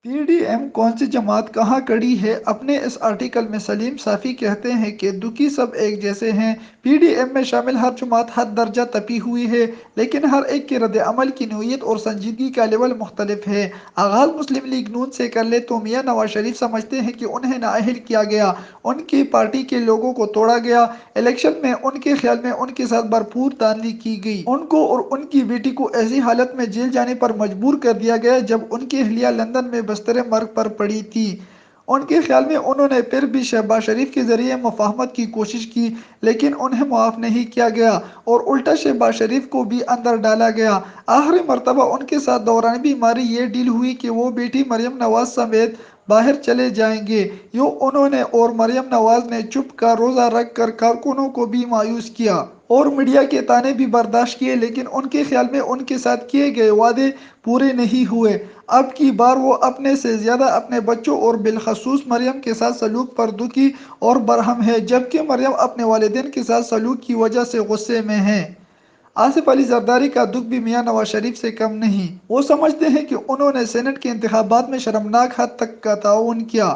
پی D M کون سی جماعت کہاں کڑی ہے؟ اپنے اس آرٹیکل میں سلیم صافی کہتے ہیں کہ دکی سب ایک جیسے ہیں۔ پی ڈی ایم میں شامل ہر جماعت حد درجہ تپی ہوئی ہے، لیکن ہر ایک کے رد عمل کی نوعیت اور سنجیدگی کا لیول مختلف ہے۔ آغاز مسلم لیگ نون سے کر لے تو میاں نواز شریف سمجھتے ہیں کہ انہیں نااہل کیا گیا، ان کی پارٹی کے لوگوں کو توڑا گیا۔ الیکشن میں ان کے خیال میں ان کے ساتھ بھرپور دھاندلی کی گئی، ان کو اور ان کی بیٹی کو ایسی حالت میں جیل جانے پر مجبور کر دیا گیا جب ان کی اہلیہ لندن میں بستر مرگ پر پڑی تھی۔ ان کے خیال میں انہوں نے پھر بھی شہباز شریف کے ذریعے مفاہمت کی کوشش کی، لیکن انہیں معاف نہیں کیا گیا اور الٹا شہباز شریف کو بھی اندر ڈالا گیا۔ آخری مرتبہ ان کے ساتھ دوران بیماری یہ ڈیل ہوئی کہ وہ بیٹی مریم نواز سمیت باہر چلے جائیں گے۔ یوں انہوں نے اور مریم نواز نے چھپ کا روزہ رکھ کر کارکنوں کو بھی مایوس کیا اور میڈیا کے طعنے بھی برداشت کیے، لیکن ان کے خیال میں ان کے ساتھ کیے گئے وعدے پورے نہیں ہوئے۔ اب کی بار وہ اپنے سے زیادہ اپنے بچوں اور بالخصوص مریم کے ساتھ سلوک پر دکھی اور برہم ہے، جبکہ مریم اپنے والدین کے ساتھ سلوک کی وجہ سے غصے میں ہے۔ آصف علی زرداری کا دکھ بھی میاں نواز شریف سے کم نہیں۔ وہ سمجھتے ہیں کہ انہوں نے سینٹ کے انتخابات میں شرمناک حد تک کا تعاون کیا،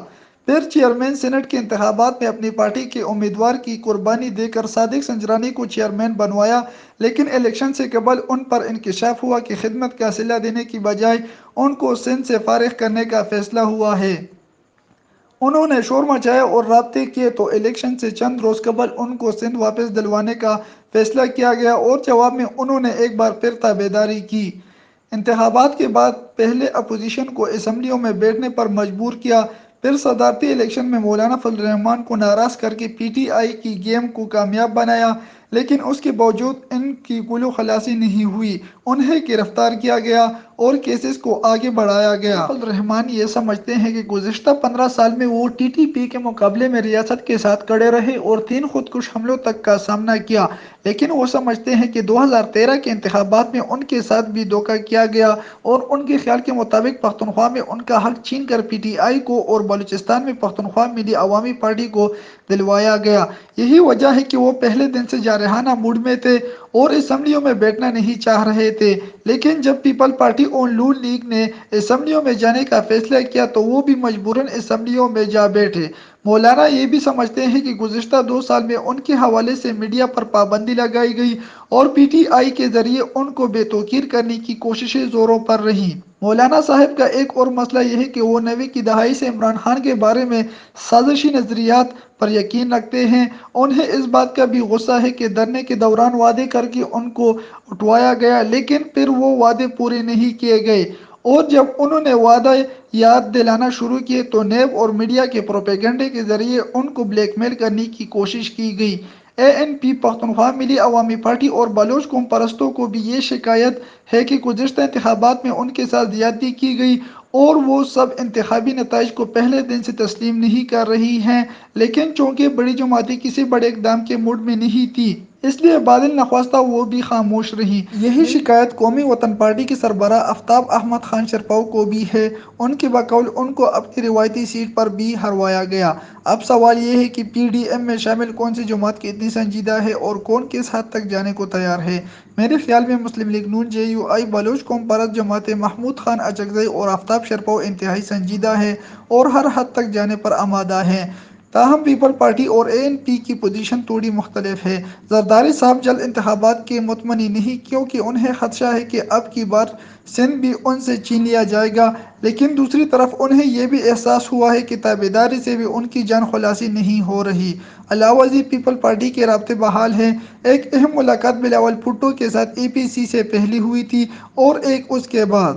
پھر چیئرمین سینٹ کے انتخابات میں اپنی پارٹی کے امیدوار کی قربانی دے کر صادق سنجرانی کو چیئرمین بنوایا، لیکن الیکشن سے قبل ان پر انکشاف ہوا کہ خدمت کا صلہ دینے کی بجائے ان کو سندھ سے فارغ کرنے کا فیصلہ ہوا ہے۔ انہوں نے شور مچایا اور رابطے کیے تو الیکشن سے چند روز قبل ان کو سندھ واپس دلوانے کا فیصلہ کیا گیا اور جواب میں انہوں نے ایک بار پھر تابعداری کی۔ انتخابات کے بعد پہلے اپوزیشن کو اسمبلیوں میں بیٹھنے پر مجبور کیا، پھر صدارتی الیکشن میں مولانا فضل الرحمان کو ناراض کر کے پی ٹی آئی کی گیم کو کامیاب بنایا، لیکن اس کے باوجود ان کی گلو خلاصی نہیں ہوئی، انہیں گرفتار کیا گیا اور کیسز کو آگے بڑھایا گیا۔ فضل الرحمان یہ سمجھتے ہیں کہ گزشتہ 15 سال میں وہ ٹی ٹی پی کے مقابلے میں ریاست کے ساتھ کھڑے رہے اور 3 خودکش حملوں تک کا سامنا کیا، لیکن وہ سمجھتے ہیں کہ 2013 کے انتخابات میں ان کے ساتھ بھی دھوکہ کیا گیا اور ان کے خیال کے مطابق پختونخوا میں ان کا حق چھین کر پی ٹی آئی کو اور بلوچستان میں پختونخوا ملی عوامی پارٹی کو دلوایا گیا۔ یہی وجہ ہے کہ وہ پہلے دن سے جارحانہ موڈ میں تھے اور اسمبلیوں میں بیٹھنا نہیں چاہ رہے تھے، لیکن جب پیپل پارٹی اور نون لیگ نے اسمبلیوں میں جانے کا فیصلہ کیا تو وہ بھی مجبوراً اسمبلیوں میں جا بیٹھے۔ مولانا یہ بھی سمجھتے ہیں کہ گزشتہ 2 سال میں ان کے حوالے سے میڈیا پر پابندی لگائی گئی اور پی ٹی آئی کے ذریعے ان کو بے توقیر کرنے کی کوششیں زوروں پر رہیں۔ مولانا صاحب کا ایک اور مسئلہ یہ ہے کہ وہ 90 کی دہائی سے عمران خان کے بارے میں سازشی نظریات پر یقین رکھتے ہیں۔ انہیں اس بات کا بھی غصہ ہے کہ دھرنے کے دوران وعدے کر کے ان کو اٹھوایا گیا، لیکن پھر وہ وعدے پورے نہیں کیے گئے اور جب انہوں نے وعدے یاد دلانا شروع کیے تو نیب اور میڈیا کے پروپیگنڈے کے ذریعے ان کو بلیک میل کرنے کی کوشش کی گئی۔ اے این پی، پختونخوا ملی عوامی پارٹی اور بلوچ قوم پرستوں کو بھی یہ شکایت ہے کہ گزشتہ انتخابات میں ان کے ساتھ زیادتی کی گئی اور وہ سب انتخابی نتائج کو پہلے دن سے تسلیم نہیں کر رہی ہیں، لیکن چونکہ بڑی جماعتیں کسی بڑے اقدام کے موڈ میں نہیں تھیں، اس لیے بادل نخواستہ وہ بھی خاموش رہیں۔ یہی شکایت قومی وطن پارٹی کے سربراہ آفتاب احمد خان شرپاؤ کو بھی ہے۔ ان کے بقول ان کو اپنی روایتی سیٹ پر بھی ہروایا گیا۔ اب سوال یہ ہے کہ پی ڈی ایم میں شامل کون سی جماعت کتنی سنجیدہ ہے اور کون کس حد تک جانے کو تیار ہے؟ میرے خیال میں مسلم لیگ نون، جے یو آئی، بلوچ قوم پرست جماعتیں، محمود خان اچکزئی اور آفتاب شرپاؤ انتہائی سنجیدہ ہیں اور ہر حد تک جانے پر آمادہ ہیں۔ تاہم پیپل پارٹی اور اے این پی کی پوزیشن تھوڑی مختلف ہے۔ زرداری صاحب جلد انتخابات کے مطمئن نہیں کیونکہ انہیں خدشہ ہے کہ اب کی بار سندھ بھی ان سے چھین لیا جائے گا، لیکن دوسری طرف انہیں یہ بھی احساس ہوا ہے کہ تابعداری سے بھی ان کی جان خلاصی نہیں ہو رہی۔ علاوہ ازیں پیپل پارٹی کے رابطے بحال ہیں۔ ایک اہم ملاقات بلاول بھٹو کے ساتھ ای پی سی سے پہلے ہوئی تھی اور ایک اس کے بعد۔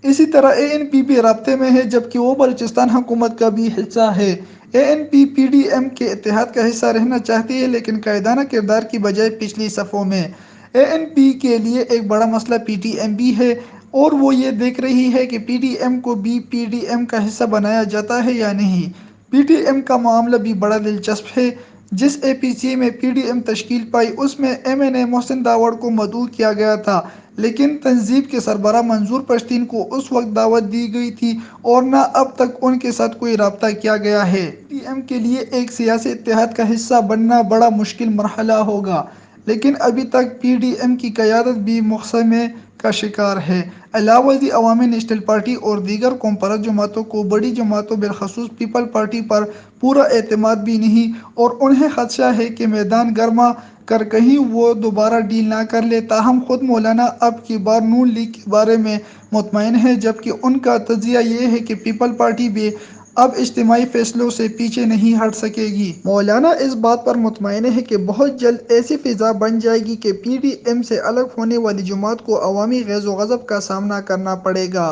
اسی طرح اے این پی بھی رابطے میں ہے جبکہ وہ بلوچستان حکومت کا بھی حصہ ہے۔ A N P P D M کے اتحاد کا حصہ رہنا چاہتی ہے لیکن قائدانہ کردار کی بجائے پچھلی صفوں میں۔ اے این پی کے لیے ایک بڑا مسئلہ پی ٹی ایم بھی ہے اور وہ یہ دیکھ رہی ہے کہ پی ڈی ایم کو بھی پی ڈی ایم کا حصہ بنایا جاتا ہے یا نہیں۔ پی ٹی ایم کا معاملہ بھی بڑا دلچسپ ہے۔ جس اے پی سی میں پی ڈی ایم تشکیل پائی اس میں ایم این اے محسن داوڑ کو مدعو کیا گیا تھا، لیکن تنظیم کے سربراہ منظور پشتین کو اس وقت دعوت دی گئی تھی اور نہ اب تک ان کے ساتھ کوئی رابطہ کیا گیا ہے۔ پی ڈی ایم کے لیے ایک سیاسی اتحاد کا حصہ بننا بڑا مشکل مرحلہ ہوگا، لیکن ابھی تک پی ڈی ایم کی قیادت بھی مقصمے کا شکار ہے۔ علاوہ ازیں عوامی نیشنل پارٹی اور دیگر قوم پرست جماعتوں کو بڑی جماعتوں بالخصوص پیپل پارٹی پر پورا اعتماد بھی نہیں اور انہیں خدشہ ہے کہ میدان گرما کر کہیں وہ دوبارہ ڈیل نہ کر لے۔ تاہم خود مولانا اب کی بار نون لیگ کے بارے میں مطمئن ہیں، جبکہ ان کا تجزیہ یہ ہے کہ پیپل پارٹی بھی اب اجتماعی فیصلوں سے پیچھے نہیں ہٹ سکے گی۔ مولانا اس بات پر مطمئن ہیں کہ بہت جلد ایسی فضا بن جائے گی کہ پی ڈی ایم سے الگ ہونے والی جماعت کو عوامی غیظ و غضب کا سامنا کرنا پڑے گا،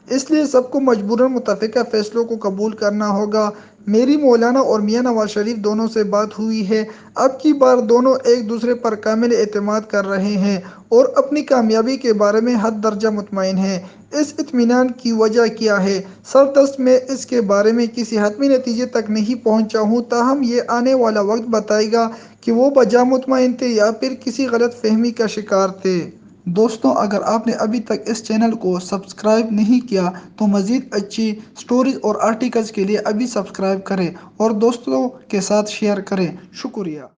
اس لیے سب کو مجبوراً متفقہ فیصلوں کو قبول کرنا ہوگا۔ میری مولانا اور میاں نواز شریف دونوں سے بات ہوئی ہے۔ اب کی بار دونوں ایک دوسرے پر کامل اعتماد کر رہے ہیں اور اپنی کامیابی کے بارے میں حد درجہ مطمئن ہیں۔ اس اطمینان کی وجہ کیا ہے؟ سردست میں اس کے بارے میں کسی حتمی نتیجے تک نہیں پہنچا ہوں، تاہم یہ آنے والا وقت بتائے گا کہ وہ بجا مطمئن تھے یا پھر کسی غلط فہمی کا شکار تھے۔ دوستو، اگر آپ نے ابھی تک اس چینل کو سبسکرائب نہیں کیا تو مزید اچھی سٹوریز اور آرٹیکلز کے لیے ابھی سبسکرائب کریں اور دوستوں کے ساتھ شیئر کریں۔ شکریہ۔